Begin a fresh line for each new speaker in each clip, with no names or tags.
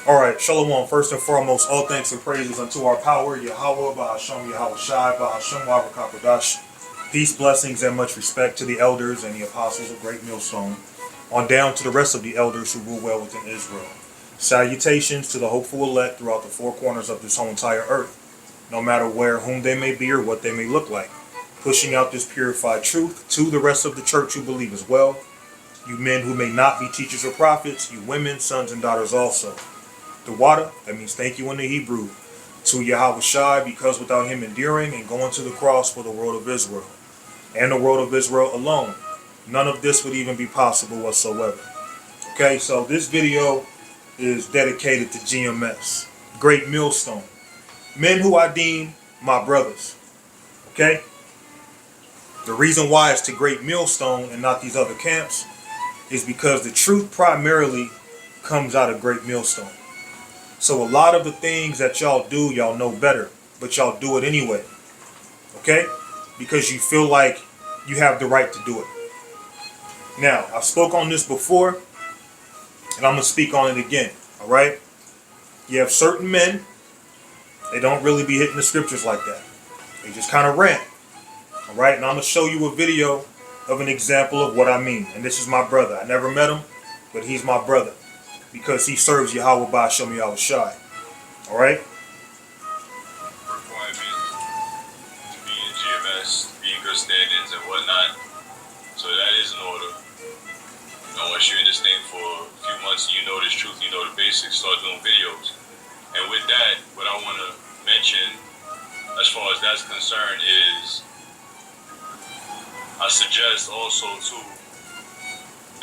Alright, Shalom. First and foremost, all thanks and praises unto our power, Yahweh, Bahasham, Yahweh Shai, Bahasham, Wabakapadash. Peace, blessings, and much respect to the elders and the apostles of Great Millstone, on down to the rest of the elders who rule well within Israel. Salutations to the hopeful elect throughout the four corners of this whole entire earth, no matter where, whom they may be, or what they may look like. Pushing out this purified truth to the rest of the church who believe as well. You men who may not be teachers or prophets, you women, sons, and daughters also. The water, that means thank you in the Hebrew, to Yahweh Shai, because without him enduring and going to the cross for the world of Israel, and the world of Israel alone, none of this would even be possible whatsoever. Okay, so this video is dedicated to GMS, Great Millstone, men who I deem my brothers. Okay, the reason why it's to Great Millstone and not these other camps is because the truth primarily comes out of Great Millstone. So a lot of the things that y'all do, y'all know better, but y'all do it anyway. Okay? Because you feel like you have the right to do it. Now, I spoke on this before, and I'm going to speak on it again. Alright? You have certain men, they don't really be hitting the scriptures like that. They just kind of rant. Alright? And I'm going to show you a video of an example of what I mean. And this is my brother. I never met him, but he's my brother, because he serves Yahweh Ba'ashem Yahweh Shai. Alright?
Requirement to be in GMS, be in good standings and whatnot. So that is in order. Once you're in this thing for a few months, you know this truth, you know the basics, start doing videos. And with that, what I want to mention, as far as that's concerned, is I suggest also too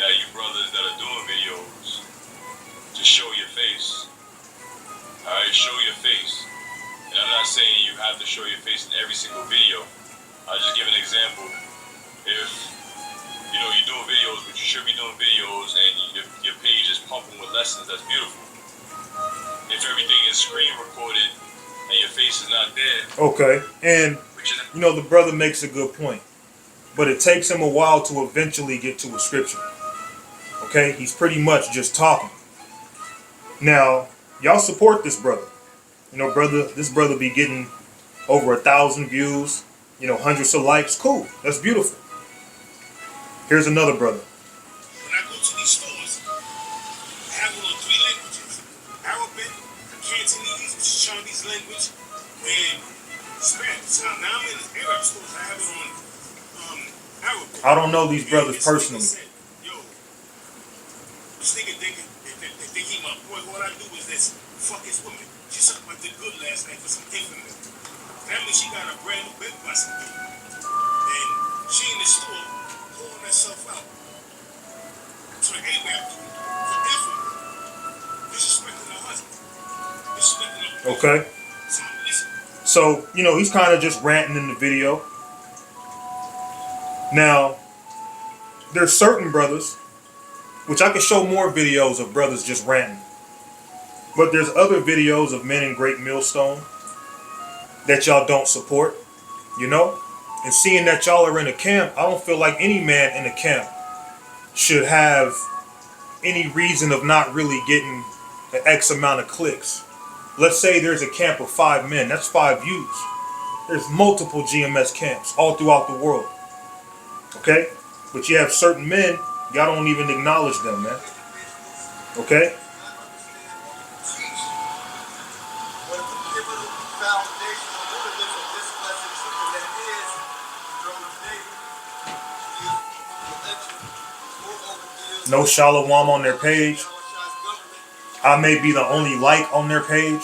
that you brothers that are doing videos, to show your face. Alright, show your face. And I'm not saying you have to show your face in every single video. I'll just give an example. If you know you're doing videos, but you should be doing videos, and your page is pumping with lessons, that's beautiful. If everything is screen recorded and your face is not there.
Okay, and you know the brother makes a good point. But it takes him a while to eventually get to a scripture. Okay, he's pretty much just talking. Now, y'all support this brother. You know, this brother be getting over 1,000 views, you know, hundreds of likes. Cool, that's beautiful. Here's another brother.
When I go to these stores, I have it on 3 languages: Arabic, Cantonese, which is Chinese language, and Spanish. Now I'm in the Arab stores, I have it on Arabic.
I don't know these brothers personally.
Yo, this nigga think he my boy. All I do is this: fuck his woman. She sucked my dick good last night for some infamy. That means she got a brand new big bust. And she in the store pulling herself out to an Arab dude for infamy. Disrespecting her husband. Disrespecting her boy.
Okay. So, you know, he's kind of just ranting in the video. Now, there's certain brothers, which I can show more videos of brothers just ranting. But there's other videos of men in Great Millstone that y'all don't support, you know? And seeing that y'all are in a camp, I don't feel like any man in a camp should have any reason of not really getting an X amount of clicks. Let's say there's a camp of 5 men, that's 5 views. There's multiple GMS camps all throughout the world. Okay? But you have certain men, y'all don't even acknowledge them, man. Okay? No shalom on their page. I may be the only like on their page.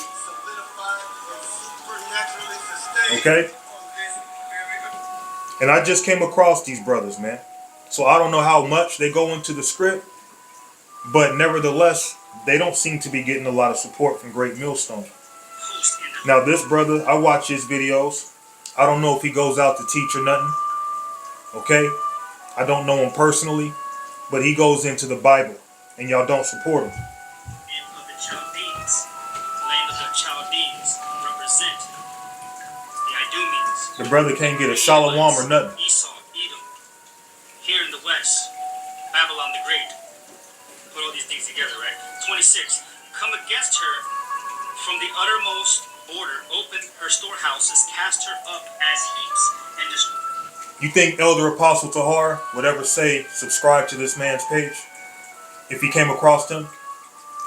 Okay? And I just came across these brothers, man. So I don't know how much they go into the script, but nevertheless, they don't seem to be getting a lot of support from Great Millstone. Now this brother, I watch his videos. I don't know if he goes out to teach or nothing. Okay? I don't know him personally, but he goes into the Bible, and y'all don't support him.
Of the Chaldeans, land of the Chaldeans, represent the Idumeans.
The brother can't get a shalom or nothing.
Esau, Edom. Here in the west, Babylon the Great. Put all these things together, right? 26. come against her from the uttermost border, open her storehouses, cast her up as heaps, and destroy.
You think Elder Apostle Tahar would ever say, subscribe to this man's page? If he came across him?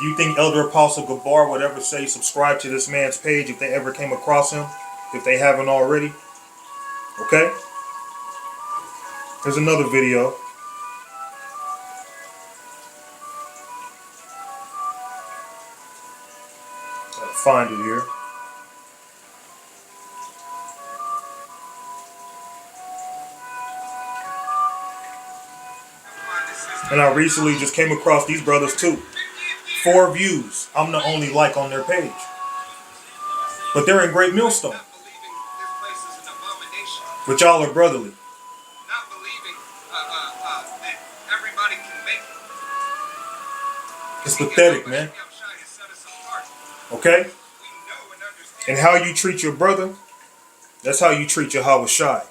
Do you think Elder Apostle Gabar would ever say, subscribe to this man's page if they ever came across him? If they haven't already? Okay? Here's another video. Gotta find it here. And I recently just came across these brothers too. 4 views. I'm the only like on their page. But they're in Great Millstone. But y'all are brotherly.
Not believing that everybody can make it.
It's pathetic, man. Okay? And how you treat your brother, that's how you treat Yahweh Shai.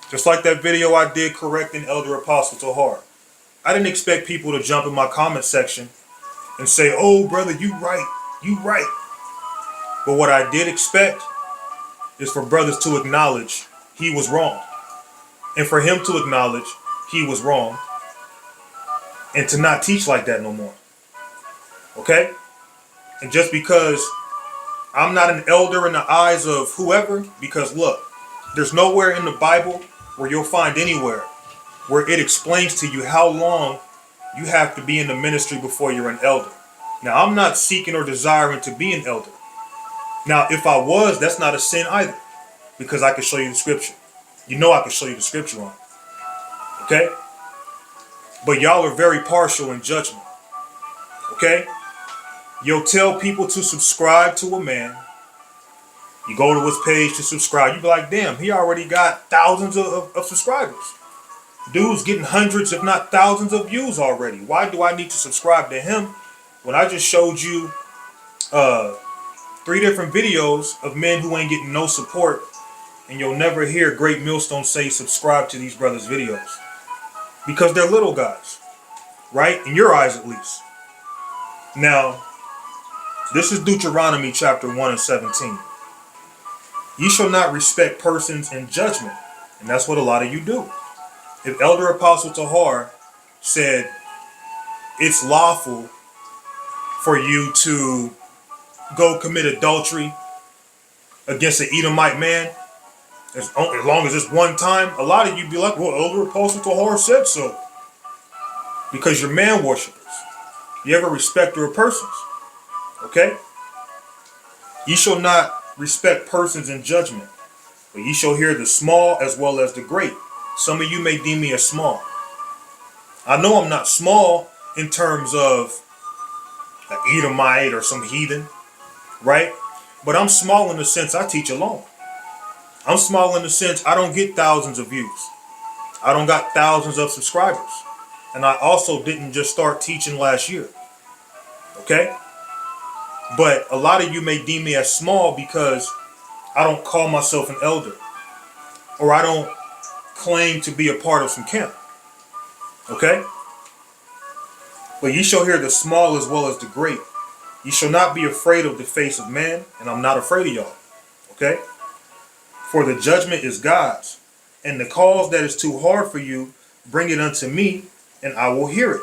Just like that video I did correcting Elder Apostle Tahar. I didn't expect people to jump in my comment section and say, oh, brother, you right. You right. But what I did expect is for brothers to acknowledge he was wrong. And for him to acknowledge he was wrong. And to not teach like that no more. Okay? And just because I'm not an elder in the eyes of whoever, because look, there's nowhere in the Bible where you'll find anywhere where it explains to you how long you have to be in the ministry before you're an elder. Now, I'm not seeking or desiring to be an elder. Now, if I was, that's not a sin either, because I can show you the scripture. You know I can show you the scripture on it. Okay? But y'all are very partial in judgment. Okay? You'll tell people to subscribe to a man. You go to his page to subscribe. You be like, damn, he already got thousands of subscribers. Dude's getting hundreds, if not thousands of views already. Why do I need to subscribe to him when I just showed you 3 different videos of men who ain't getting no support, and you'll never hear Great Millstone say subscribe to these brothers' videos? Because they're little guys, right? In your eyes, at least. Now, this is Deuteronomy chapter 1 and 17. Ye shall not respect persons in judgment. And that's what a lot of you do. If Elder Apostle Tahar said it's lawful for you to go commit adultery against an Edomite man, as long as it's one time, a lot of you be like, well, Elder Apostle Tahar said so. Because you're man worshippers. You ever respect your persons. Okay? Ye shall not respect persons in judgment, but ye shall hear the small as well as the great. Some of you may deem me as small. I know I'm not small in terms of an Edomite or some heathen, right? But I'm small in the sense I teach alone. I'm small in the sense I don't get thousands of views. I don't got thousands of subscribers. And I also didn't just start teaching last year. Okay? But a lot of you may deem me as small because I don't call myself an elder. Or I don't claim to be a part of some camp. Okay? But ye shall hear the small as well as the great. Ye shall not be afraid of the face of man, and I'm not afraid of y'all. Okay? For the judgment is God's, and the cause that is too hard for you, bring it unto me, and I will hear it.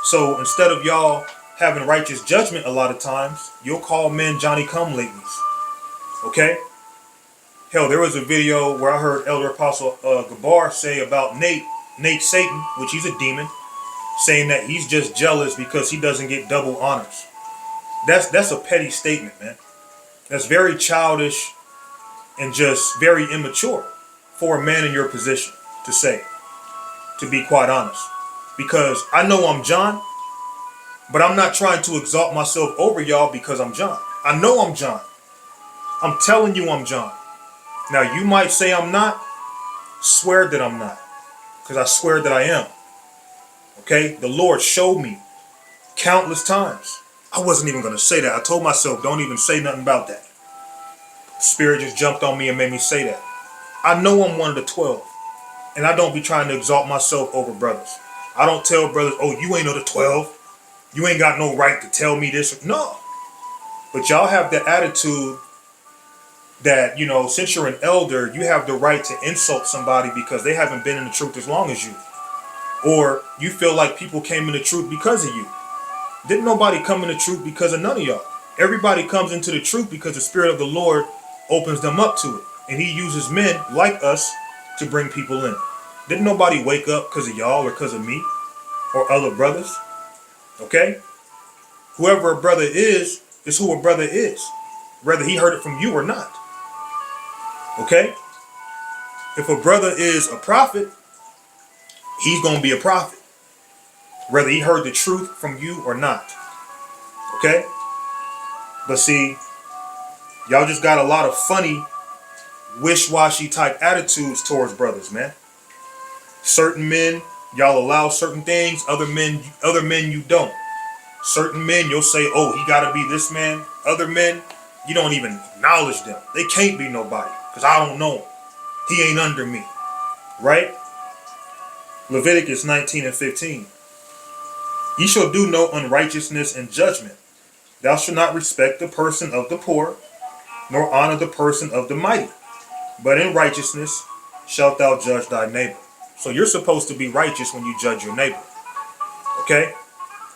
So instead of y'all having righteous judgment a lot of times, you'll call men Johnny-come-latelys. Okay? Hell, there was a video where I heard Elder Apostle Gabar say about Nate Satan, which he's a demon, saying that he's just jealous because he doesn't get double honors. That's a petty statement, man. That's very childish and just very immature for a man in your position to say, to be quite honest. Because I know I'm John, but I'm not trying to exalt myself over y'all because I'm John. I know I'm John. I'm telling you I'm John. Now, you might say I'm not. Swear that I'm not. Because I swear that I am. Okay? The Lord showed me countless times. I wasn't even going to say that. I told myself, don't even say nothing about that. The Spirit just jumped on me and made me say that. I know I'm one of the 12. And I don't be trying to exalt myself over brothers. I don't tell brothers, oh, you ain't of the 12. You ain't got no right to tell me this. No. But y'all have the attitude that, since you're an elder, you have the right to insult somebody because they haven't been in the truth as long as you. Or you feel like people came in the truth because of you. Didn't nobody come in the truth because of none of y'all. Everybody comes into the truth because the Spirit of the Lord opens them up to it. And he uses men like us to bring people in. Didn't nobody wake up because of y'all or because of me or other brothers. Okay? Whoever a brother is who a brother is. Whether he heard it from you or not. Okay? If a brother is a prophet, he's going to be a prophet. Whether he heard the truth from you or not. Okay? But see, y'all just got a lot of funny, wish-washy type attitudes towards brothers, man. Certain men, y'all allow certain things. Other men you don't. Certain men, you'll say, oh, he got to be this man. Other men, you don't even acknowledge them. They can't be nobody because I don't know him. He ain't under me. Right? Leviticus 19:15. Ye shall do no unrighteousness in judgment. Thou shalt not respect the person of the poor, nor honor the person of the mighty. But in righteousness shalt thou judge thy neighbor. So you're supposed to be righteous when you judge your neighbor. Okay?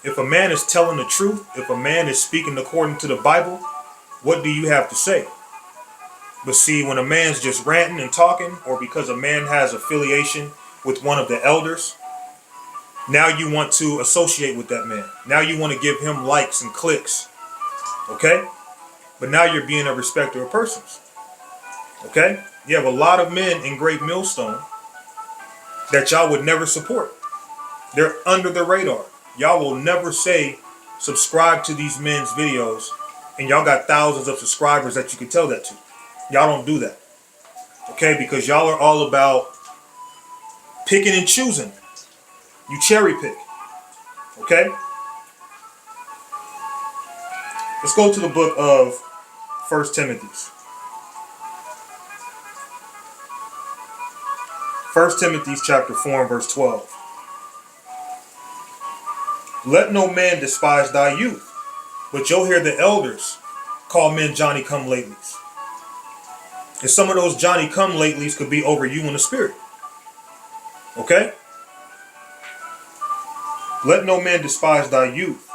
If a man is telling the truth, if a man is speaking according to the Bible, what do you have to say? But see, when a man's just ranting and talking, or because a man has affiliation with one of the elders, now you want to associate with that man. Now you want to give him likes and clicks. Okay? But now you're being a respecter of persons. Okay? You have a lot of men in Great Millstone that y'all would never support. They're under the radar. Y'all will never say, subscribe to these men's videos, and y'all got thousands of subscribers that you can tell that to. Y'all don't do that. Okay? Because y'all are all about picking and choosing. You cherry pick. Okay? Let's go to the book of 1 Timothy. 1 Timothy chapter 4 and verse 12. Let no man despise thy youth, but you'll hear the elders call men Johnny come latelys. And some of those Johnny come latelys could be over you in the spirit. Okay? Let no man despise thy youth,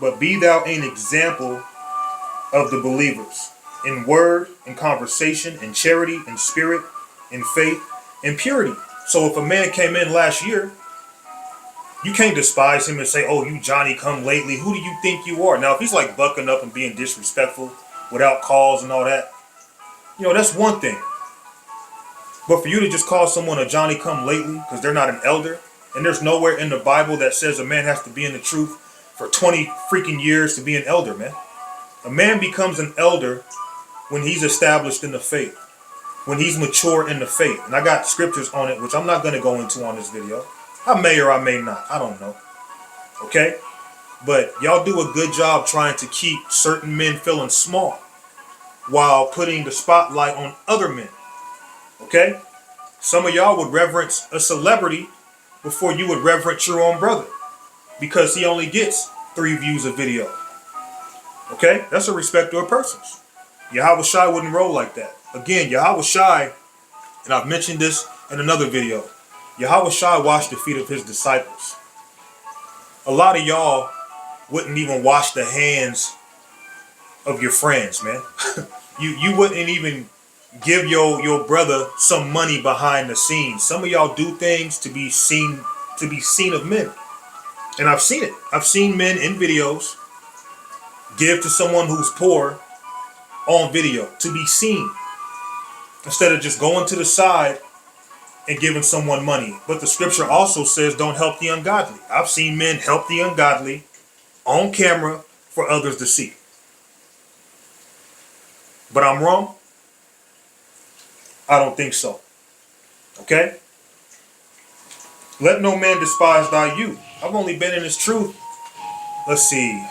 but be thou an example of the believers, in word, in conversation, in charity, in spirit, in faith, in purity. So if a man came in last year, you can't despise him and say, oh, you Johnny come lately. Who do you think you are? Now, if he's like bucking up and being disrespectful without cause and all that, that's one thing. But for you to just call someone a Johnny come lately because they're not an elder, and there's nowhere in the Bible that says a man has to be in the truth for 20 freaking years to be an elder, man. A man becomes an elder when he's established in the faith, when he's mature in the faith. And I got scriptures on it, which I'm not going to go into on this video. I may or I may not. I don't know. Okay? But y'all do a good job trying to keep certain men feeling small while putting the spotlight on other men. Okay? Some of y'all would reverence a celebrity before you would reverence your own brother because he only gets 3 views a video. Okay? That's a respecter of persons. Yahweh Shai wouldn't roll like that. Again, Yahweh Shai, and I've mentioned this in another video, Yahweh Shai washed the feet of his disciples. A lot of y'all wouldn't even wash the hands of your friends, man. you wouldn't even give your brother some money behind the scenes. Some of y'all do things to be seen of men. And I've seen it. I've seen men in videos give to someone who's poor on video to be seen, instead of just going to the side and giving someone money. But the scripture also says don't help the ungodly. I've seen men help the ungodly on camera for others to see. But I'm wrong? I don't think so. Okay? Let no man despise thy youth. I've only been in this truth, let's see,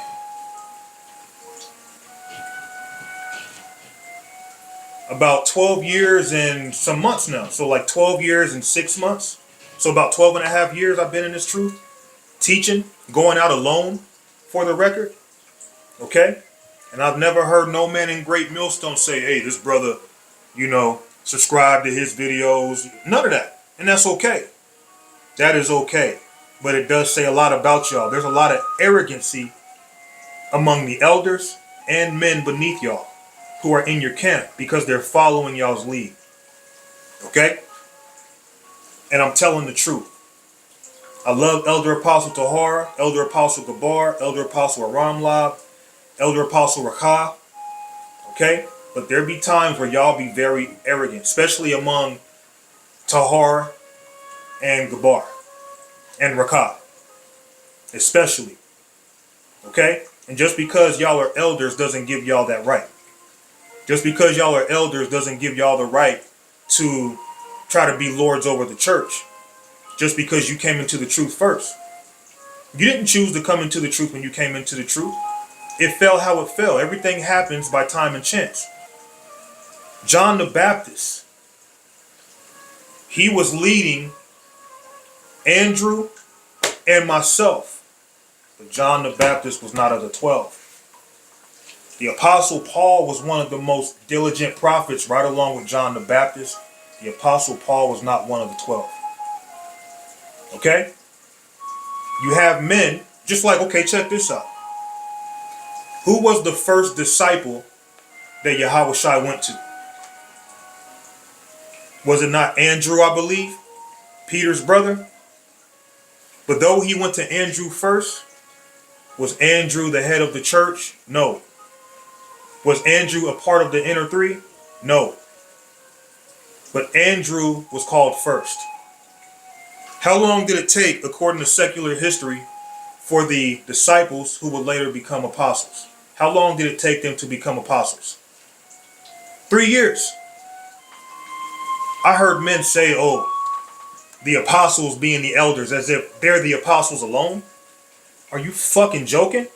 about 12 years and some months now. So like 12 years and 6 months. So about 12 and a half years I've been in this truth. Teaching, going out alone for the record. Okay? And I've never heard no man in Great Millstone say, hey, this brother, subscribe to his videos. None of that. And that's okay. That is okay. But it does say a lot about y'all. There's a lot of arrogancy among the elders and men beneath y'all who are in your camp because they're following y'all's lead. Okay? And I'm telling the truth. I love Elder Apostle Tahar, Elder Apostle Gabar, Elder Apostle Aramlab, Elder Apostle Rakah. Okay? But there be times where y'all be very arrogant, especially among Tahar and Gabar and Rakah. Especially. Okay? And just because y'all are elders doesn't give y'all that right. Just because y'all are elders doesn't give y'all the right to try to be lords over the church. Just because you came into the truth first. You didn't choose to come into the truth when you came into the truth. It fell how it fell. Everything happens by time and chance. John the Baptist, he was leading Andrew and myself. But John the Baptist was not of the 12. The Apostle Paul was one of the most diligent prophets right along with John the Baptist. The Apostle Paul was not one of the 12. Okay? You have men, just like, okay, check this out. Who was the first disciple that Yahushua went to? Was it not Andrew, I believe? Peter's brother? But though he went to Andrew first, was Andrew the head of the church? No. Was Andrew a part of the inner three? No. But Andrew was called first. How long did it take, according to secular history, for the disciples who would later become apostles? How long did it take them to become apostles? 3 years. I heard men say, oh, the apostles being the elders, as if they're the apostles alone. Are you fucking joking?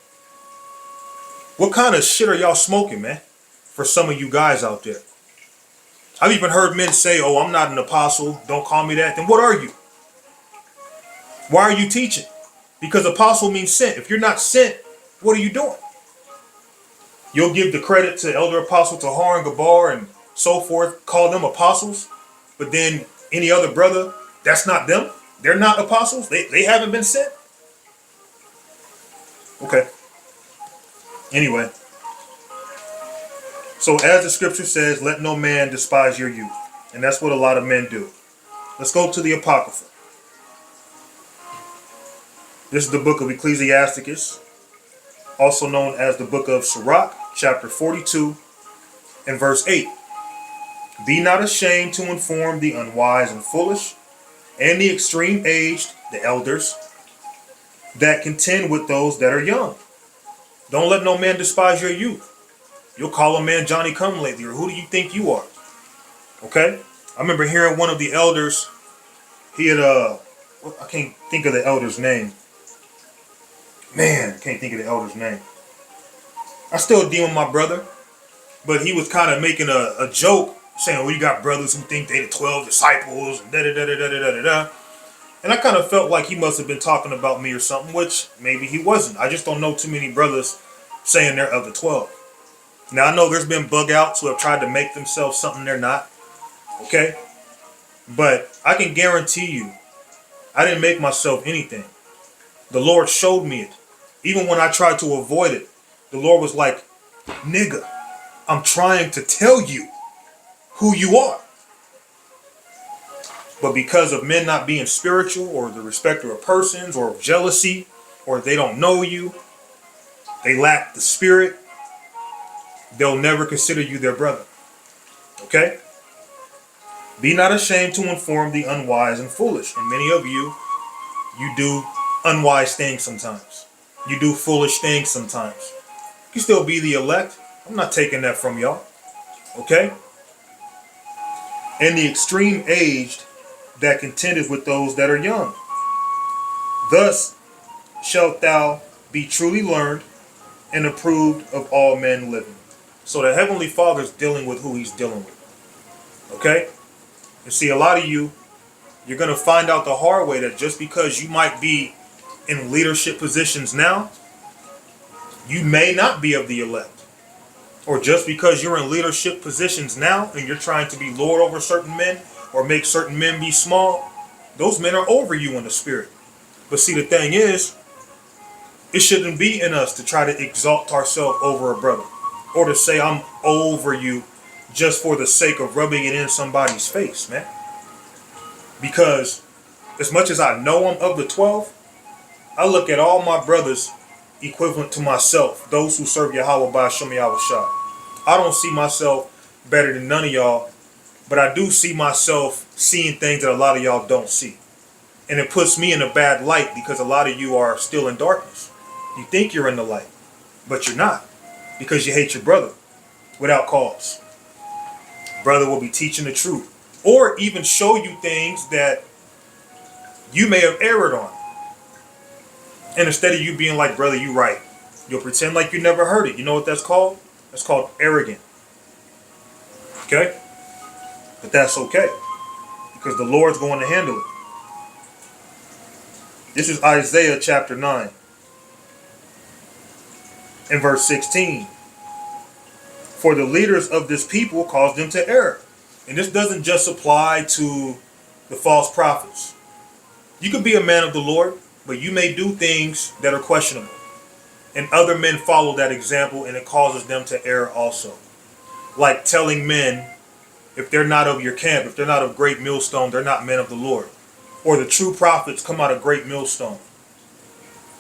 What kind of shit are y'all smoking, man? For some of you guys out there. I've even heard men say, oh, I'm not an apostle. Don't call me that. Then what are you? Why are you teaching? Because apostle means sent. If you're not sent, what are you doing? You'll give the credit to Elder Apostle Tahar and Gabar and so forth, call them apostles. But then any other brother, that's not them. They're not apostles. They haven't been sent. Okay. Anyway. So as the scripture says, let no man despise your youth. And that's what a lot of men do. Let's go to the Apocrypha. This is the book of Ecclesiasticus, also known as the book of Sirach, chapter 42 and verse 8. Be not ashamed to inform the unwise and foolish, and the extreme aged, the elders, that contend with those that are young. Don't let no man despise your youth. You'll call a man Johnny come lately, or who do you think you are? Okay? I remember hearing one of the elders, he had, I can't think of the elder's name. Man, I can't think of the elder's name. I still deal with my brother, but he was kind of making a joke, saying, well, you got brothers who think they the 12 disciples, and da-da-da-da-da-da-da-da. And I kind of felt like he must have been talking about me or something, which maybe he wasn't. I just don't know too many brothers saying they're of the 12. Now, I know there's been bug outs who have tried to make themselves something they're not. Okay? But I can guarantee you, I didn't make myself anything. The Lord showed me it. Even when I tried to avoid it, the Lord was like, nigga, I'm trying to tell you who you are. But because of men not being spiritual, or the respecter of persons, or of jealousy, or they don't know you, they lack the spirit, they'll never consider you their brother. Okay? Be not ashamed to inform the unwise and foolish. And many of you, you do unwise things sometimes. You do foolish things sometimes. You can still be the elect. I'm not taking that from y'all. Okay? And the extreme aged that contendeth with those that are young. Thus shalt thou be truly learned and approved of all men living. So the Heavenly Father is dealing with who he's dealing with. Okay? And see, a lot of you, you're going to find out the hard way that just because you might be in leadership positions now, You may not be of the elect. Or just because you're in leadership positions now and you're trying to be Lord over certain men or make certain men be small, those men are over you in the spirit. But see, the thing is, it shouldn't be in us to try to exalt ourselves over a brother or to say I'm over you just for the sake of rubbing it in somebody's face, man. Because as much as I know I'm of the 12, I look at all my brothers equivalent to myself, those who serve Yahweh by Shem Yahweh Shai. I don't see myself better than none of y'all, but I do see myself seeing things that a lot of y'all don't see. And it puts me in a bad light because a lot of you are still in darkness. You think you're in the light, but you're not, because you hate your brother without cause. Brother will be teaching the truth or even show you things that you may have erred on. And instead of you being like, brother, you right, you'll pretend like you never heard it. You know what that's called? That's called arrogant. Okay? But that's okay, because the Lord's going to handle it. This is Isaiah chapter 9 and verse 16. For the leaders of this people caused them to err. And this doesn't just apply to the false prophets. You could be a man of the Lord, but you may do things that are questionable. And other men follow that example, and it causes them to err also. Like telling men, if they're not of your camp, if they're not of Great Millstone, they're not men of the Lord. Or the true prophets come out of Great Millstone.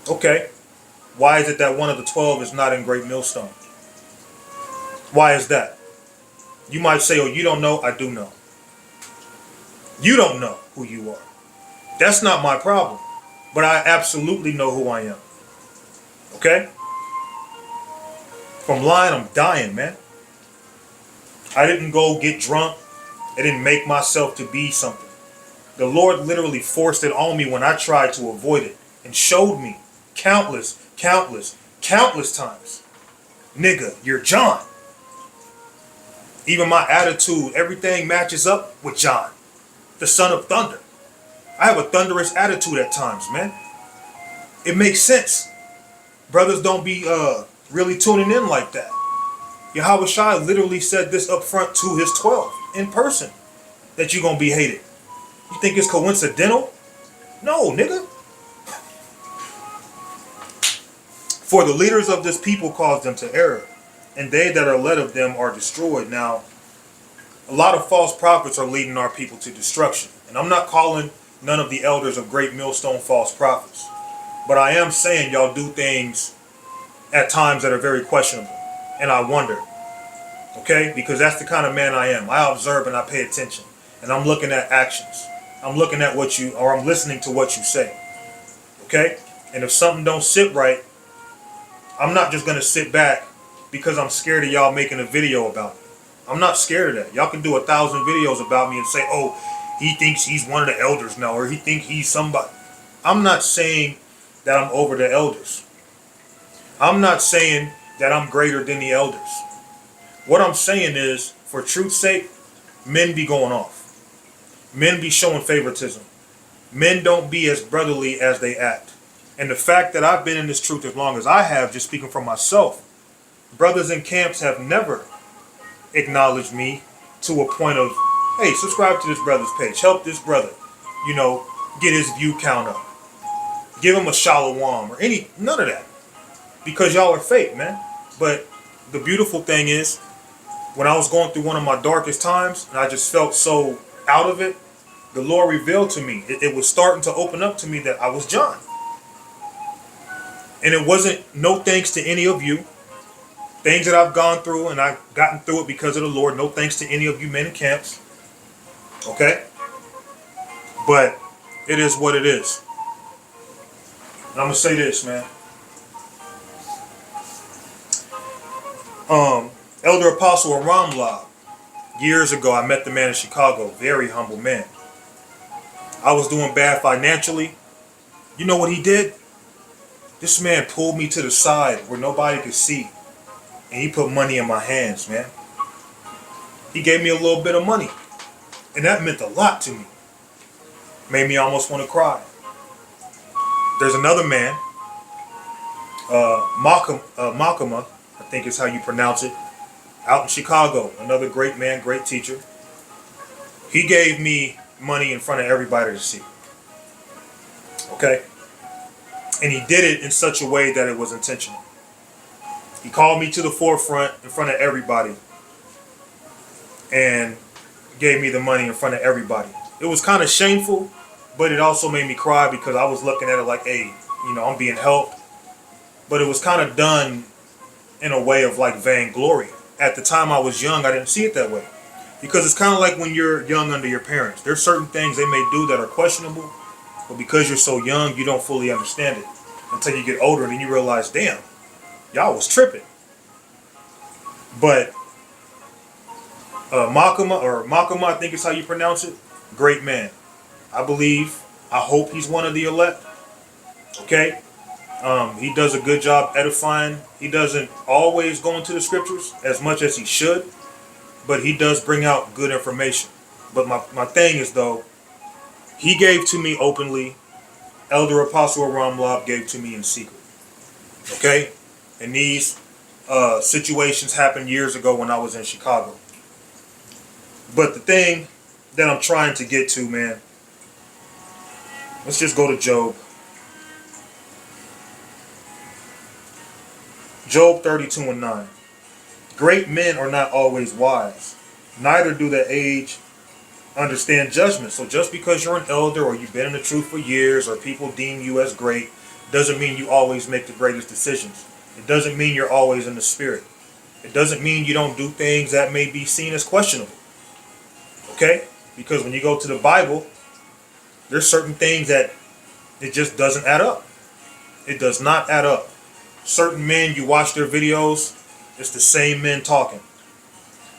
Okay. Why is it that one of the 12 is not in Great Millstone? Why is that? You might say, oh, you don't know. I do know. You don't know who you are. That's not my problem. But I absolutely know who I am. Okay? If I'm lying, I'm dying, man. I didn't go get drunk. I didn't make myself to be something. The Lord literally forced it on me when I tried to avoid it and showed me countless times. Nigga, you're John. Even my attitude, everything matches up with John, the son of thunder. I have a thunderous attitude at times, man. It makes sense. Brothers don't be really tuning in like that. Yahweh Shai literally said this up front to his 12 in person, that you're going to be hated. You think it's coincidental? No, nigga. For the leaders of this people caused them to err, and they that are led of them are destroyed. Now, a lot of false prophets are leading our people to destruction. And I'm not calling none of the elders of Great Millstone false prophets. But I am saying y'all do things at times that are very questionable. And I wonder. Okay? Because that's the kind of man I am. I observe and I pay attention. And I'm looking at actions. I'm looking at what you, or I'm listening to what you say. Okay? And if something don't sit right, I'm not just going to sit back because I'm scared of y'all making a video about it. I'm not scared of that. Y'all can do 1,000 videos about me and say, oh, he thinks he's one of the elders now, or he thinks he's somebody. I'm not saying that I'm over the elders. I'm not saying that I'm greater than the elders. What I'm saying is, for truth's sake, men be going off. Men be showing favoritism. Men don't be as brotherly as they act. And the fact that I've been in this truth as long as I have, just speaking for myself, brothers in camps have never acknowledged me to a point of, hey, subscribe to this brother's page. Help this brother, get his view count up. Give him a shalom or none of that. Because y'all are fake, man. But the beautiful thing is, when I was going through one of my darkest times, and I just felt so out of it, the Lord revealed to me. It was starting to open up to me that I was John. And it wasn't no thanks to any of you. Things that I've gone through, and I've gotten through it because of the Lord. No thanks to any of you men in camps. Okay? But it is what it is. And I'm going to say this, man. Elder Apostle Aramla, years ago, I met the man in Chicago. Very humble man. I was doing bad financially. You know what he did? This man pulled me to the side where nobody could see. And he put money in my hands, man. He gave me a little bit of money. And that meant a lot to me. Made me almost want to cry. There's another man Makama, I think is how you pronounce it, out in Chicago. Another great man, great teacher. He gave me money in front of everybody to see. Okay? And he did it in such a way that it was intentional. He called me to the forefront in front of everybody and gave me the money in front of everybody. It was kind of shameful, but it also made me cry because I was looking at it like, hey, I'm being helped. But it was kind of done in a way of like vainglory. At the time I was young, I didn't see it that way. Because it's kind of like when you're young under your parents. There's certain things they may do that are questionable, but because you're so young, you don't fully understand it until you get older and then you realize, damn, y'all was tripping. But Makama, I think is how you pronounce it. Great man. I hope he's one of the elect. Okay? He does a good job edifying. He doesn't always go into the scriptures as much as he should, but he does bring out good information. But my thing is, though, he gave to me openly. Elder Apostle Ramlab gave to me in secret. Okay? And these situations happened years ago when I was in Chicago. But the thing that I'm trying to get to, man, let's just go to Job. Job 32:9. Great men are not always wise, neither do the aged understand judgment. So just because you're an elder or you've been in the truth for years or people deem you as great, doesn't mean you always make the greatest decisions. It doesn't mean you're always in the spirit. It doesn't mean you don't do things that may be seen as questionable. Okay? Because when you go to the Bible, there's certain things that it just doesn't add up. It does not add up. Certain men, you watch their videos, it's the same men talking.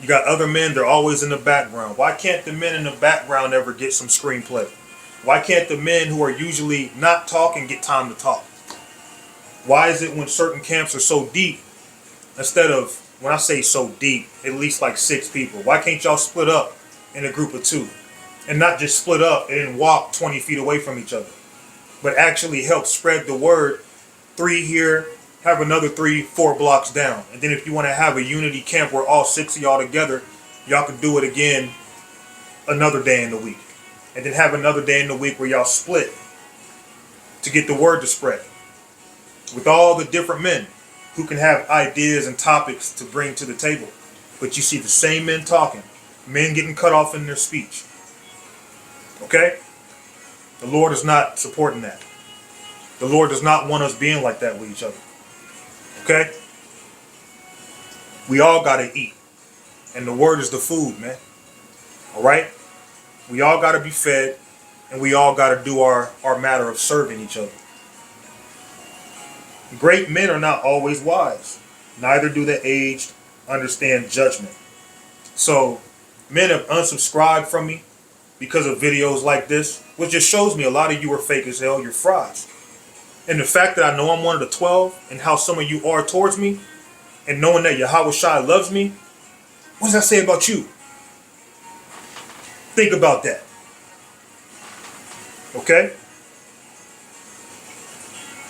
You got other men, they're always in the background. Why can't the men in the background ever get some screenplay? Why can't the men who are usually not talking get time to talk? Why is it when certain camps are so deep, instead of, when I say so deep, at least like 6 people, why can't y'all split up in a group of 2? And not just split up and then walk 20 feet away from each other, but actually help spread the word. 3 here, have another 3, 4 blocks down. And then if you want to have a unity camp where all 6 of y'all together, y'all can do it again another day in the week. And then have another day in the week where y'all split to get the word to spread. With all the different men who can have ideas and topics to bring to the table. But you see the same men talking. Men getting cut off in their speech. Okay? The Lord is not supporting that. The Lord does not want us being like that with each other. Okay? We all got to eat. And the word is the food, man. Alright? We all got to be fed. And we all got to do our matter of serving each other. Great men are not always wise. Neither do the aged understand judgment. So, men have unsubscribed from me because of videos like this, which just shows me a lot of you are fake as hell. You're frauds. And the fact that I know I'm one of the 12 and how some of you are towards me, and knowing that Yahweh Shai loves me, what does that say about you? Think about that. Okay?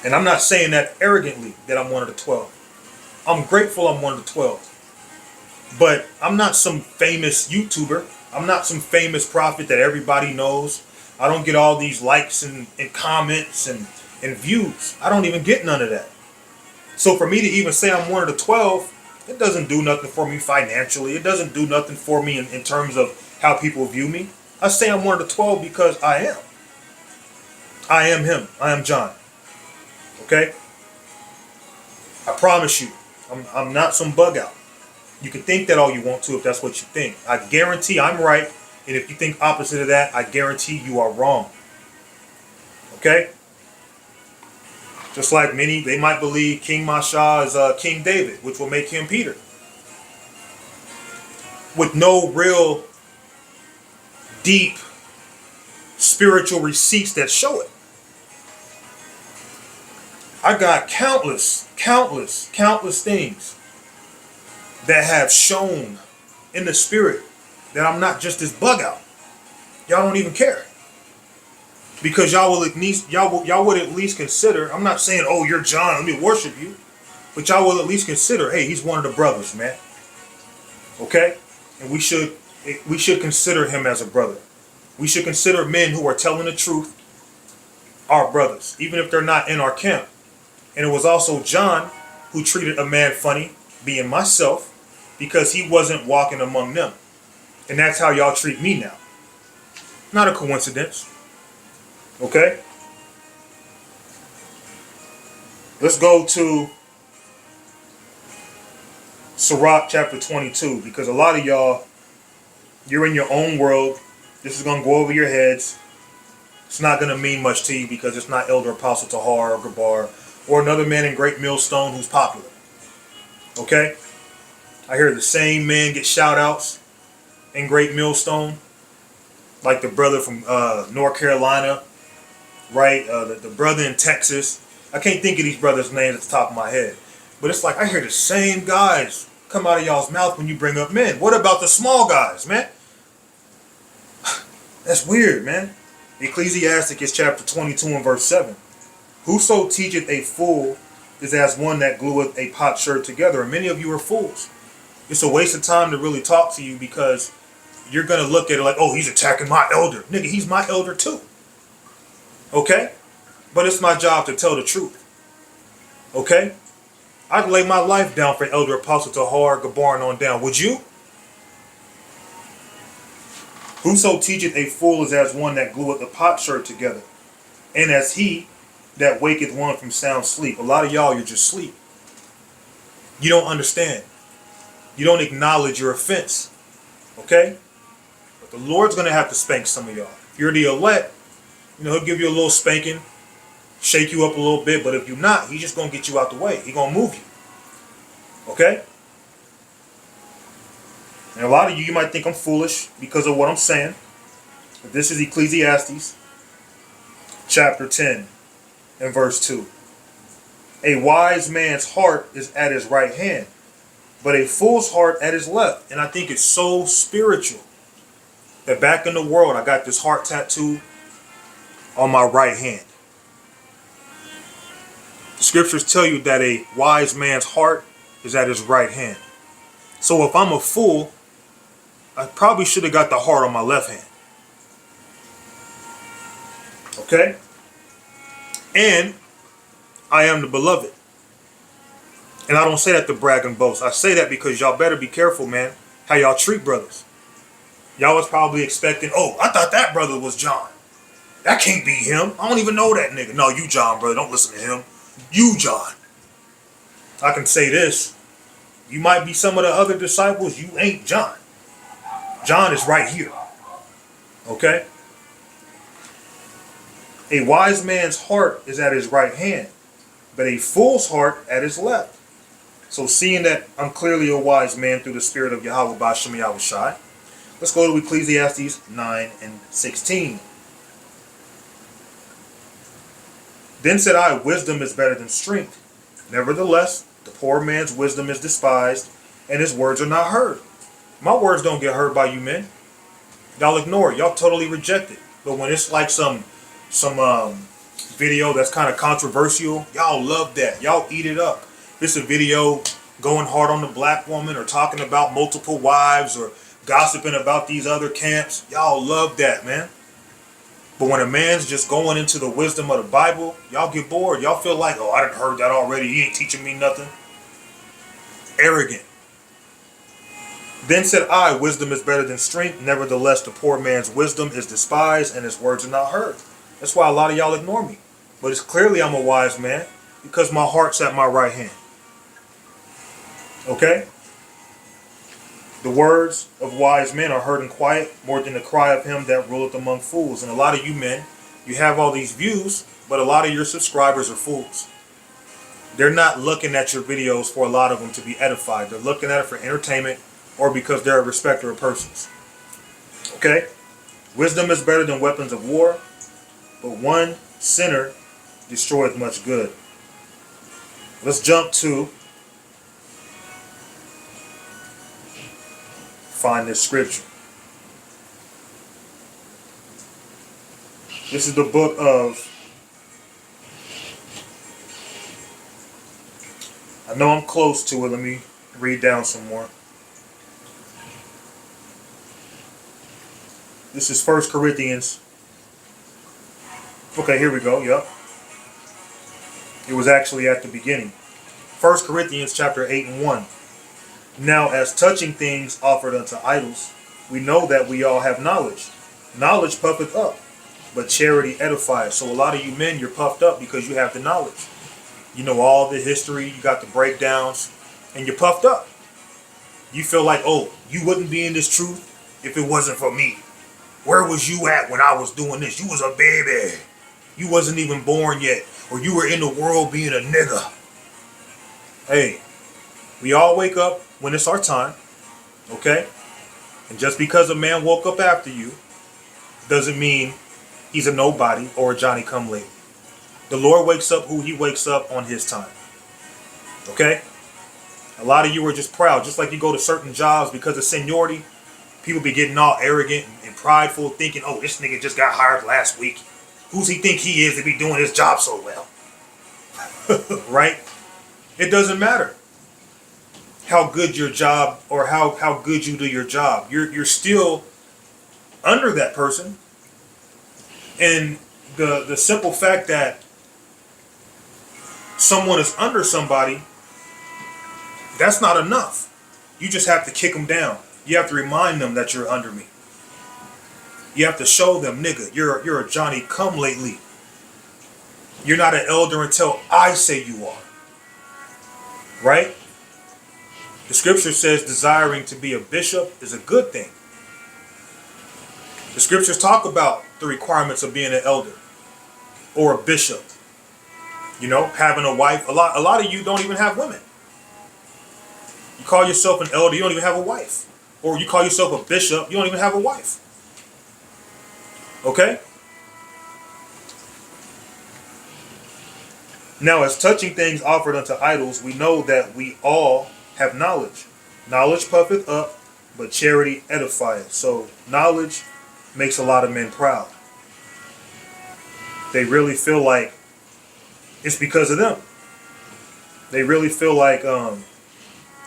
And I'm not saying that arrogantly that I'm one of the 12. I'm grateful I'm one of the 12. But I'm not some famous YouTuber. I'm not some famous prophet that everybody knows. I don't get all these likes and comments and views. I don't even get none of that. So for me to even say I'm one of the 12, it doesn't do nothing for me financially. It doesn't do nothing for me in terms of how people view me. I say I'm one of the 12 because I am. I am him. I am John. Okay? I promise you, I'm not some bug out. You can think that all you want to if that's what you think. I guarantee I'm right. And if you think opposite of that, I guarantee you are wrong. Okay? Just like many, they might believe King Masha is King David, which will make him Peter. With no real deep spiritual receipts that show it. I got countless things that have shown in the spirit that I'm not just this bug out. Y'all don't even care. Because y'all would at least consider. I'm not saying, oh, you're John, let me worship you, but y'all will at least consider, hey, he's one of the brothers, man. Okay, and we should consider him as a brother. We should consider men who are telling the truth our brothers, even if they're not in our camp. And it was also John who treated a man funny, being myself, because he wasn't walking among them. And that's how y'all treat me now. Not a coincidence. Okay? Let's go to Sirach chapter 22, because a lot of y'all, you're in your own world. This is going to go over your heads. It's not going to mean much to you because it's not Elder Apostle Tahar or Gabar or another man in Great Millstone who's popular. Okay? I hear the same men get shout outs in Great Millstone, like the brother from North Carolina, right? The brother in Texas. I can't think of these brothers' names at the top of my head. But it's like I hear the same guys come out of y'all's mouth when you bring up men. What about the small guys, man? That's weird, man. Ecclesiasticus chapter 22 and verse 7. Whoso teacheth a fool is as one that glueth a potsherd together. And many of you are fools. It's a waste of time to really talk to you because you're going to look at it like, oh, he's attacking my elder. Nigga, he's my elder too. Okay? But it's my job to tell the truth. Okay? I'd lay my life down for Elder Apostle Tahar, Gabar, on down. Would you? Whoso teacheth a fool is as one that glueth a potsherd together, and as he that waketh one from sound sleep. A lot of y'all, you're just asleep. You don't understand. You don't acknowledge your offense. Okay? But the Lord's going to have to spank some of y'all. If you're the elect, he'll give you a little spanking, shake you up a little bit, but if you're not, he's just going to get you out the way. He's going to move you. Okay? And a lot of you might think I'm foolish because of what I'm saying. But this is Ecclesiastes chapter 10 and verse 2. A wise man's heart is at his right hand, but a fool's heart at his left. And I think it's so spiritual that back in the world, I got this heart tattoo on my right hand. The scriptures tell you that a wise man's heart is at his right hand. So if I'm a fool, I probably should have got the heart on my left hand. Okay? And I am the beloved. And I don't say that to brag and boast. I say that because y'all better be careful, man, how y'all treat brothers. Y'all was probably expecting, oh, I thought that brother was John. That can't be him. I don't even know that nigga. No, you John, brother. Don't listen to him. You John. I can say this. You might be some of the other disciples. You ain't John. John is right here. Okay? A wise man's heart is at his right hand, but a fool's heart at his left. So seeing that I'm clearly a wise man through the spirit of Yahweh Bashem Yahushai, let's go to Ecclesiastes 9 and 16. Then said I, wisdom is better than strength. Nevertheless, the poor man's wisdom is despised, and his words are not heard. My words don't get heard by you men. Y'all ignore it. Y'all totally reject it. But when it's like some video that's kind of controversial, y'all love that. Y'all eat it up. If it's a video going hard on the black woman or talking about multiple wives or gossiping about these other camps, y'all love that, man. But when a man's just going into the wisdom of the Bible, y'all get bored. Y'all feel like, oh, I done heard that already. He ain't teaching me nothing. Arrogant. Then said I, wisdom is better than strength. Nevertheless, the poor man's wisdom is despised, and his words are not heard. That's why a lot of y'all ignore me. But it's clearly I'm a wise man because my heart's at my right hand. Okay? The words of wise men are heard in quiet more than the cry of him that ruleth among fools. And a lot of you men, you have all these views, but a lot of your subscribers are fools. They're not looking at your videos for a lot of them to be edified. They're looking at it for entertainment or because they're a respecter of persons. Okay? Wisdom is better than weapons of war, but one sinner destroyeth much good. Let's jump to find this scripture. This is the book of, I know I'm close to it. Let me read down some more. This is 1 Corinthians. Okay, here we go. Yep. It was actually at the beginning. 1 Corinthians chapter 8 and 1. Now, as touching things offered unto idols, we know that we all have knowledge. Knowledge puffeth up, but charity edifies. So a lot of you men, you're puffed up because you have the knowledge. You know all the history, you got the breakdowns, and you're puffed up. You feel like, oh, you wouldn't be in this truth if it wasn't for me. Where was you at when I was doing this? You was a baby. You wasn't even born yet. Or you were in the world being a nigga. Hey, we all wake up when it's our time. Okay? And just because a man woke up after you doesn't mean he's a nobody or a Johnny come late. The Lord wakes up who he wakes up on his time. Okay? A lot of you are just proud. Just like you go to certain jobs because of seniority, people be getting all arrogant and prideful, thinking, oh, this nigga just got hired last week. Who's he think he is to be doing his job so well? Right? It doesn't matter how good your job or how good you do your job. You're still under that person. And the simple fact that someone is under somebody, that's not enough. You just have to kick them down. You have to remind them that you're under me. You have to show them, nigga, you're a Johnny come lately. You're not an elder until I say you are. Right? The scripture says desiring to be a bishop is a good thing. The scriptures talk about the requirements of being an elder or a bishop. You know, having a wife. A lot of you don't even have women. You call yourself an elder, you don't even have a wife. Or you call yourself a bishop, you don't even have a wife. Okay? Now, as touching things offered unto idols, we know that we all have knowledge. Knowledge puffeth up, but charity edifieth. So, knowledge makes a lot of men proud. They really feel like it's because of them. They really feel like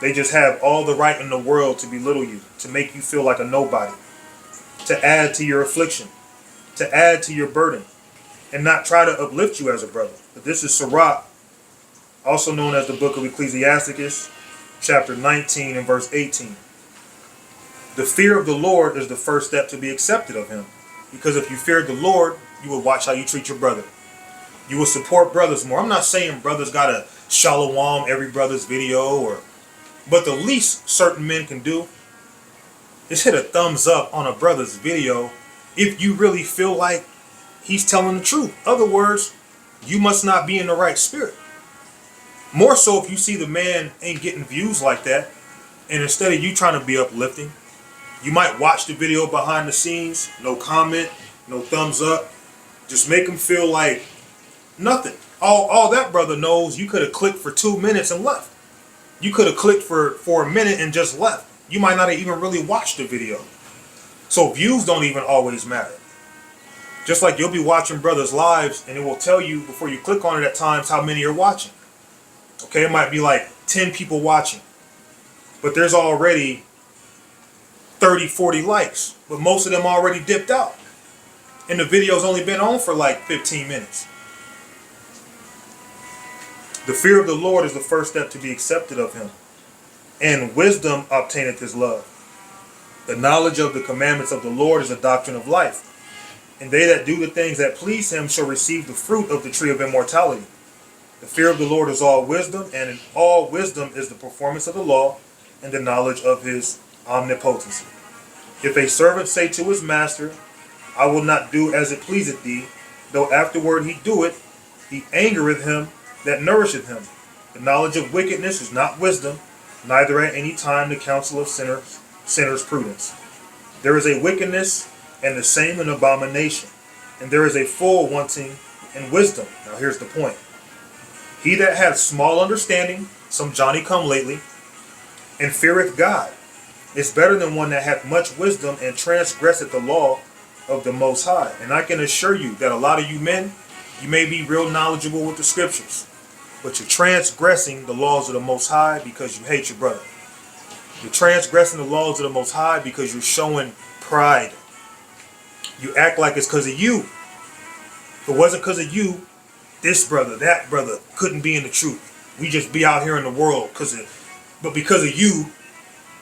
they just have all the right in the world to belittle you, to make you feel like a nobody, to add to your affliction, to add to your burden, and not try to uplift you as a brother. But this is Sirach, also known as the book of Ecclesiasticus, chapter 19 and verse 18. The fear of the Lord is the first step to be accepted of him. Because if you feared the Lord, you would watch how you treat your brother. You will support brothers more. I'm not saying brothers gotta shalom every brother's video, but the least certain men can do is hit a thumbs up on a brother's video if you really feel like he's telling the truth. Other words, you must not be in the right spirit. More so if you see the man ain't getting views like that, and instead of you trying to be uplifting, you might watch the video behind the scenes, no comment, no thumbs up, just make him feel like nothing. All that brother knows, you could have clicked for 2 minutes and left. You could have clicked for a minute and just left. You might not have even really watched the video. So views don't even always matter. Just like you'll be watching brothers' lives and it will tell you before you click on it at times how many are watching. Okay, it might be like 10 people watching, but there's already 30, 40 likes, but most of them already dipped out. And the video's only been on for like 15 minutes. The fear of the Lord is the first step to be accepted of him, and wisdom obtaineth his love. The knowledge of the commandments of the Lord is a doctrine of life, and they that do the things that please him shall receive the fruit of the tree of immortality. The fear of the Lord is all wisdom, and in all wisdom is the performance of the law and the knowledge of his omnipotency. If a servant say to his master, I will not do as it pleaseth thee, though afterward he do it, he angereth him that nourisheth him. The knowledge of wickedness is not wisdom, neither at any time the counsel of sinners prudence. There is a wickedness, and the same an abomination, and there is a fool wanting in wisdom. Now here's the point. He that hath small understanding, some Johnny come lately, and feareth God, is better than one that hath much wisdom and transgresseth the law of the Most High. And I can assure you that a lot of you men, you may be real knowledgeable with the scriptures, but you're transgressing the laws of the Most High because you hate your brother. You're transgressing the laws of the Most High because you're showing pride. You act like it's because of you. If it wasn't because of you, this brother, that brother couldn't be in the truth. We just be out here in the world but because of you,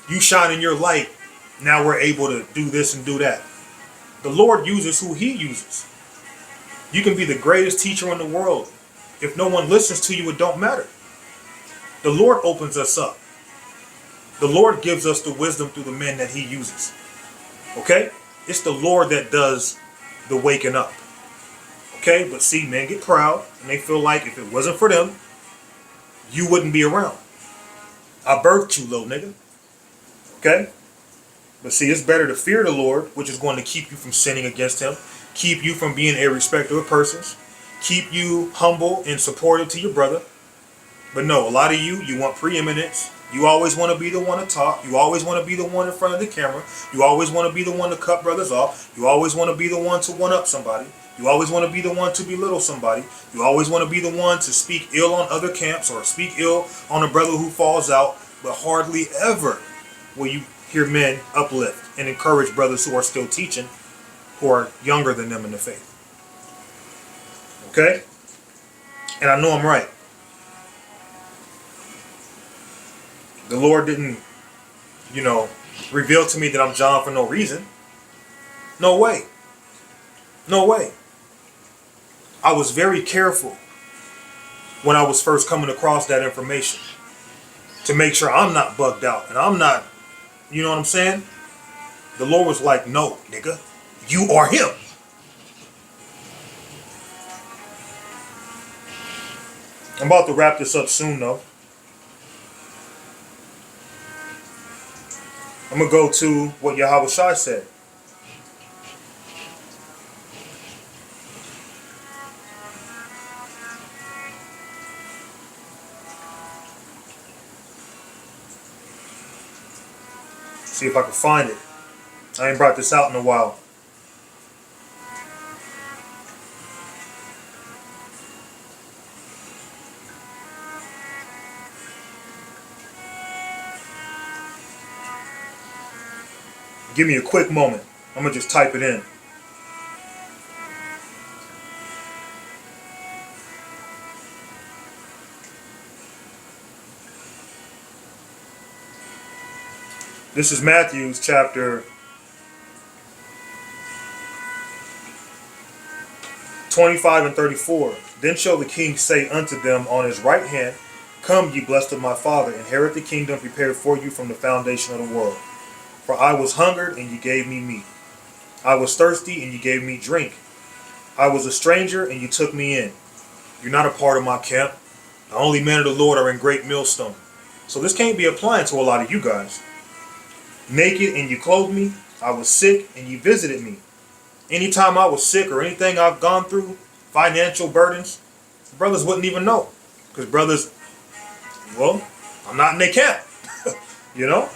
you shining your light. Now we're able to do this and do that. The Lord uses who he uses. You can be the greatest teacher in the world. If no one listens to you, it don't matter. The Lord opens us up. The Lord gives us the wisdom through the men that he uses. Okay? It's the Lord that does the waking up. Okay? But see, men get proud and they feel like if it wasn't for them, you wouldn't be around. I birthed you, little nigga. Okay? But see, it's better to fear the Lord, which is going to keep you from sinning against him, keep you from being a respecter of persons, keep you humble and supportive to your brother. But no, a lot of you want preeminence. You always want to be the one to talk. You always want to be the one in front of the camera. You always want to be the one to cut brothers off. You always want to be the one to one-up somebody. You always want to be the one to belittle somebody. You always want to be the one to speak ill on other camps or speak ill on a brother who falls out. But hardly ever will you hear men uplift and encourage brothers who are still teaching, who are younger than them in the faith. Okay? And I know I'm right. The Lord didn't, reveal to me that I'm John for no reason. No way. No way. I was very careful when I was first coming across that information to make sure I'm not bugged out and I'm not, you know what I'm saying? The Lord was like, no, nigga, you are him. I'm about to wrap this up soon, though. I'm going to go to what Yahweh Shai said. See if I can find it. I ain't brought this out in a while. Give me a quick moment. I'm going to just type it in. This is Matthew's chapter 25 and 34. Then shall the king say unto them on his right hand, Come, ye blessed of my Father, inherit the kingdom prepared for you from the foundation of the world. For I was hungered, and ye gave me meat. I was thirsty, and ye gave me drink. I was a stranger, and you took me in. You're not a part of my camp. The only men of the Lord are in great millstone. So this can't be applying to a lot of you guys. Naked, and you clothed me. I was sick, and you visited me. Anytime I was sick or anything I've gone through, financial burdens, brothers wouldn't even know. Because brothers, well, I'm not in their camp. You know?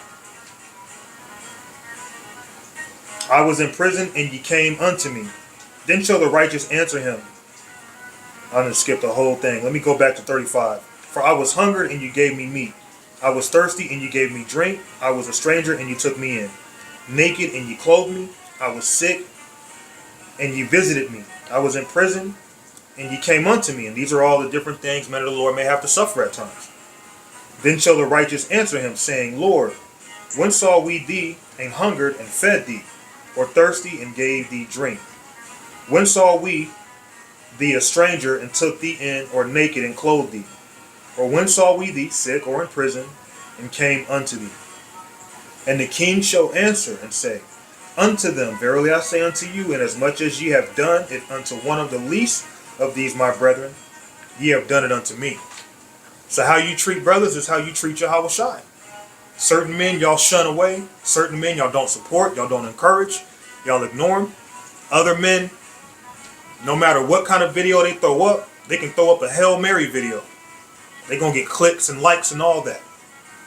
I was in prison, and ye came unto me. Then shall the righteous answer him. I'm going to skip the whole thing. Let me go back to 35. For I was hungered, and you gave me meat. I was thirsty, and you gave me drink. I was a stranger, and you took me in. Naked, and you clothed me. I was sick, and you visited me. I was in prison, and you came unto me. And these are all the different things men of the Lord may have to suffer at times. Then shall the righteous answer him, saying, Lord, when saw we thee, and hungered, and fed thee, or thirsty, and gave thee drink? When saw we thee a stranger, and took thee in, or naked, and clothed thee? Or when saw we thee sick, or in prison, and came unto thee? And the king shall answer, and say, Unto them, verily I say unto you, inasmuch as ye have done it unto one of the least of these my brethren, ye have done it unto me. So how you treat brothers is how you treat Yahweh Shai. Certain men y'all shun away. Certain men y'all don't support. Y'all don't encourage. Y'all ignore them. Other men, no matter what kind of video they throw up, they can throw up a Hail Mary video. They're going to get clicks and likes and all that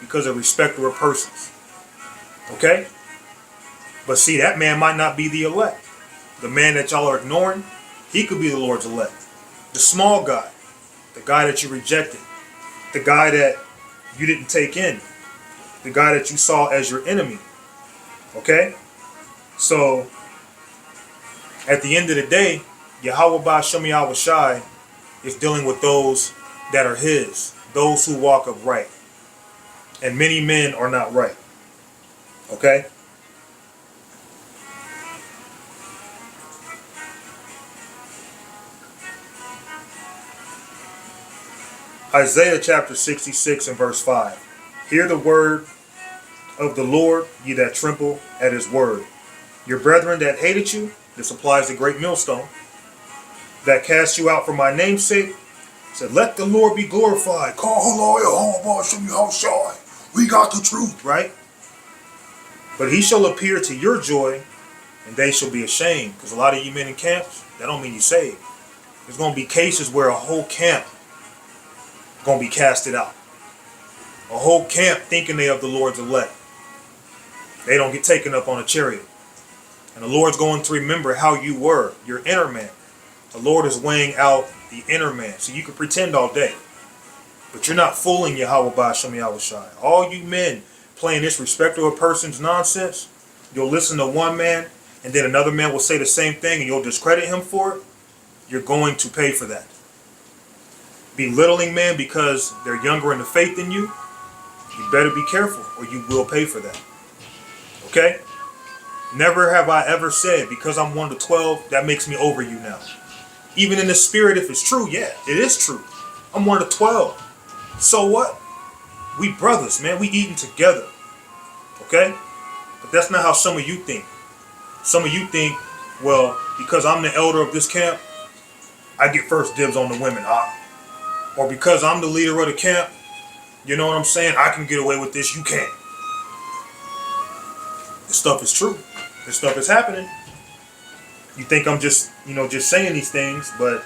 because of respect of persons. Okay? But see, that man might not be the elect. The man that y'all are ignoring, he could be the Lord's elect. The small guy, the guy that you rejected, the guy that you didn't take in, the guy that you saw as your enemy. Okay? So, at the end of the day, Yahweh Ba'ashem Yahweh Shai is dealing with those that are his, those who walk upright. And many men are not right. Okay? Isaiah chapter 66 and verse 5. Hear the word of the Lord, ye that tremble at his word. Your brethren that hated you, this applies to great millstone, that cast you out for my name's sake, said, let the Lord be glorified. We got the truth, right? But he shall appear to your joy, and they shall be ashamed. Because a lot of you men in camps, that don't mean you saved. There's going to be cases where a whole camp is going to be casted out. A whole camp thinking they of the Lord's elect. They don't get taken up on a chariot. And the Lord's going to remember how you were, your inner man. The Lord is weighing out the inner man. So you can pretend all day, but you're not fooling Yahweh Ba'ashem Yahweh Shai. All you men playing disrespect to a person's nonsense, you'll listen to one man, and then another man will say the same thing, and you'll discredit him for it. You're going to pay for that. Belittling men because they're younger in the faith than you, you better be careful, or you will pay for that. Okay? Never have I ever said, because I'm 1 to 12, that makes me over you now. Even in the spirit, if it's true, yeah, it is true. I'm 1 to 12. So what? We brothers, man. We eating together. Okay? But that's not how some of you think. Some of you think, well, because I'm the elder of this camp, I get first dibs on the women. Or because I'm the leader of the camp, you know what I'm saying? I can get away with this, you can't. This stuff is true. This stuff is happening. You think I'm just, just saying these things, but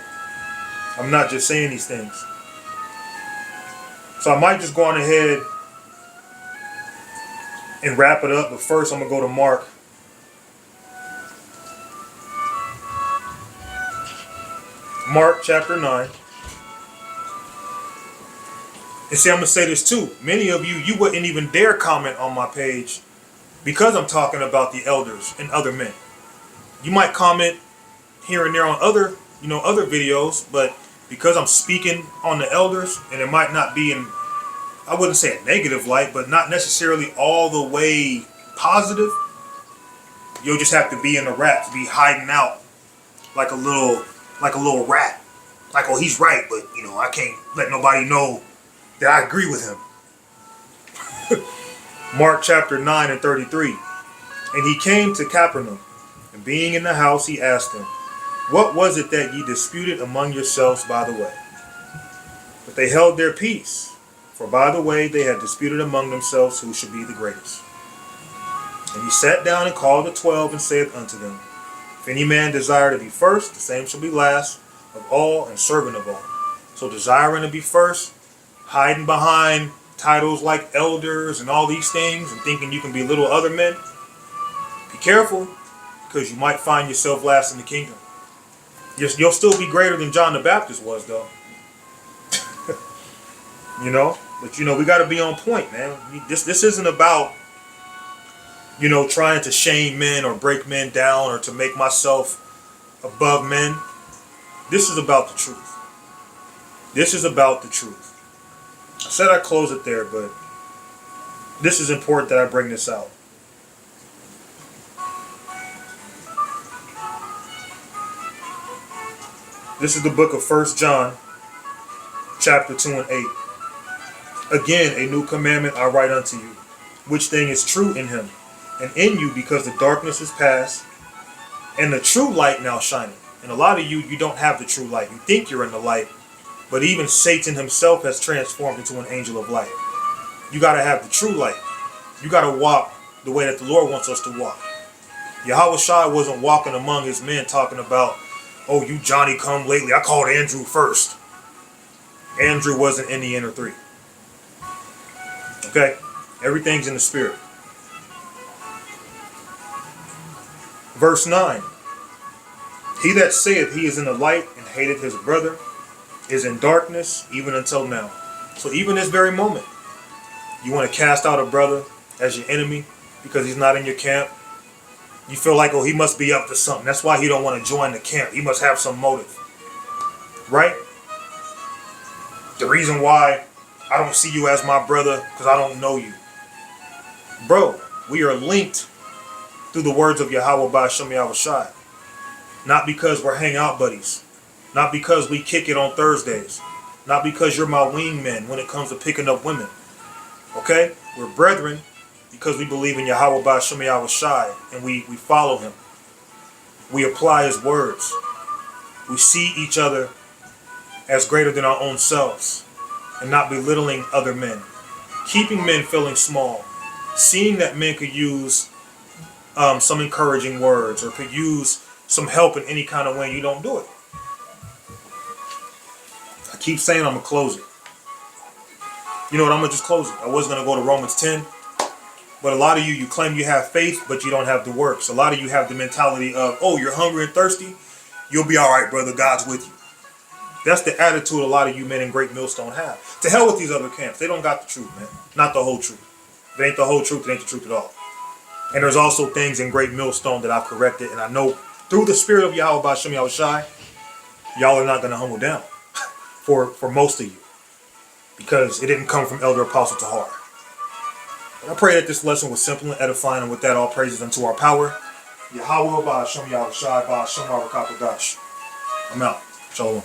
I'm not just saying these things. So I might just go on ahead and wrap it up, but first I'm going to go to Mark. Mark chapter 9. And see, I'm going to say this too. Many of you wouldn't even dare comment on my page because I'm talking about the elders and other men. You might comment here and there on other videos, but because I'm speaking on the elders, and it might not be in, I wouldn't say a negative light, but not necessarily all the way positive, you'll just have to be in the rats, be hiding out like a little rat. Like, oh, he's right, but I can't let nobody know that I agree with him. Mark chapter 9 and 33. And he came to Capernaum, and being in the house, he asked them, what was it that ye disputed among yourselves by the way? But they held their peace, for by the way they had disputed among themselves who should be the greatest. And he sat down and called the 12 and said unto them, if any man desire to be first, the same shall be last of all and servant of all. So desiring to be first, hiding behind titles like elders and all these things and thinking you can be little other men, be careful, because you might find yourself last in the kingdom. You'll still be greater than John the Baptist was, though. But we got to be on point, man. This isn't about trying to shame men or break men down or to make myself above men. This is about the truth. This is about the truth. I said I'd close it there, but this is important that I bring this out. This is the book of 1 John, chapter 2 and 8. Again, a new commandment I write unto you, which thing is true in him, and in you, because the darkness is past, and the true light now shineth. And a lot of you don't have the true light. You think you're in the light, but even Satan himself has transformed into an angel of light. You got to have the true light. You got to walk the way that the Lord wants us to walk. Yahweh Shai wasn't walking among his men talking about, oh, you Johnny come lately. I called Andrew first. Andrew wasn't in the inner three. Okay? Everything's in the spirit. Verse 9. He that saith he is in the light and hateth his brother is in darkness even until now. So even this very moment, you want to cast out a brother as your enemy because he's not in your camp. You feel like, oh, he must be up to something. That's why he don't want to join the camp. He must have some motive. Right? The reason why I don't see you as my brother because I don't know you. Bro, we are linked through the words of Yahweh Ba'ashem Yahushai. Not because we're hangout buddies. Not because we kick it on Thursdays. Not because you're my wingman when it comes to picking up women. Okay? We're brethren because we believe in Yahweh Ba'ashem Yahushai and we follow him. We apply his words. We see each other as greater than our own selves and not belittling other men. Keeping men feeling small. Seeing that men could use some encouraging words or could use some help in any kind of way. You don't do it. I keep saying I'm going to close it. You know what? I'm going to just close it. I was going to go to Romans 10. But a lot of you claim you have faith, but you don't have the works. A lot of you have the mentality of, oh, you're hungry and thirsty. You'll be all right, brother. God's with you. That's the attitude a lot of you men in Great Millstone have. To hell with these other camps. They don't got the truth, man. Not the whole truth. If it ain't the whole truth, it ain't the truth at all. And there's also things in Great Millstone that I've corrected. And I know through the spirit of Yahweh Ba'ashem Yahushai, y'all are not going to humble down for most of you. Because it didn't come from Elder Apostle Tahar. I pray that this lesson was simple and edifying, and with that, all praises unto our power. Yahweh Ba'ashem Yahushai Ba'ashem Yahushai. I'm out. Shalom.